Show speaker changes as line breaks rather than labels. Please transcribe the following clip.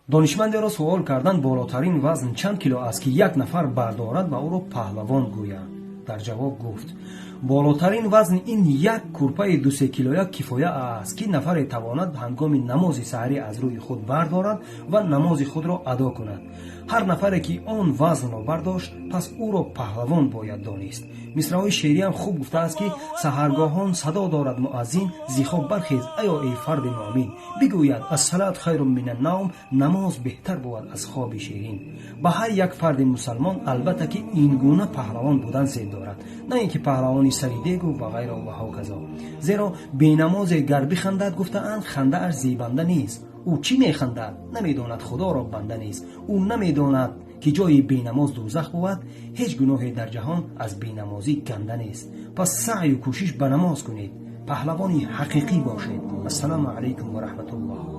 донишмандеро суол карданд болотарин вазн чанд кило аст ки як нафар бардорад ва ӯро паҳлавон гӯянд. дар ҷавоб гуфт: болотарин вазн ин як курпаи 2-3 килоя кифоя аст ки нафаре тавонад ҳангоми намози саҳрӣ аз рӯи худ бардорад ва намози худро адо кунад. ҳар нафаре ки он вазнро бардошт, пас ӯро паҳлавон бояд донист. мисраҳои шеъриам хуб гуфтааст ки саҳаргоҳон садо дорад муаззин: зихоб бархез аё эй фарди муъмин, бигӯяд ассалат хайрун минаннаум, намоз беҳтар буд аз хоби ширин. ба ҳар як фарди мусалмон албатта ки ин гуна паҳлавон будан зеб дорад, на ин ки паҳлавони сари дегу ва ғайра ва ҳоказо. зеро бенамозе гар бихандад, гуфтаанд, хандааш зебанда нест. ӯ чӣ механдад? Намедонад худоро банда нест. ӯ намедонад ки ҷои бенамоз дӯзах буд. ҳеҷ гуноҳе дар ҷаҳон аз бенамозӣ ганда нест. пас саъю кӯшиш ба намоз кунед, паҳлавони ҳақиқӣ бошед. ассалому алайкум ва раҳматуллоh.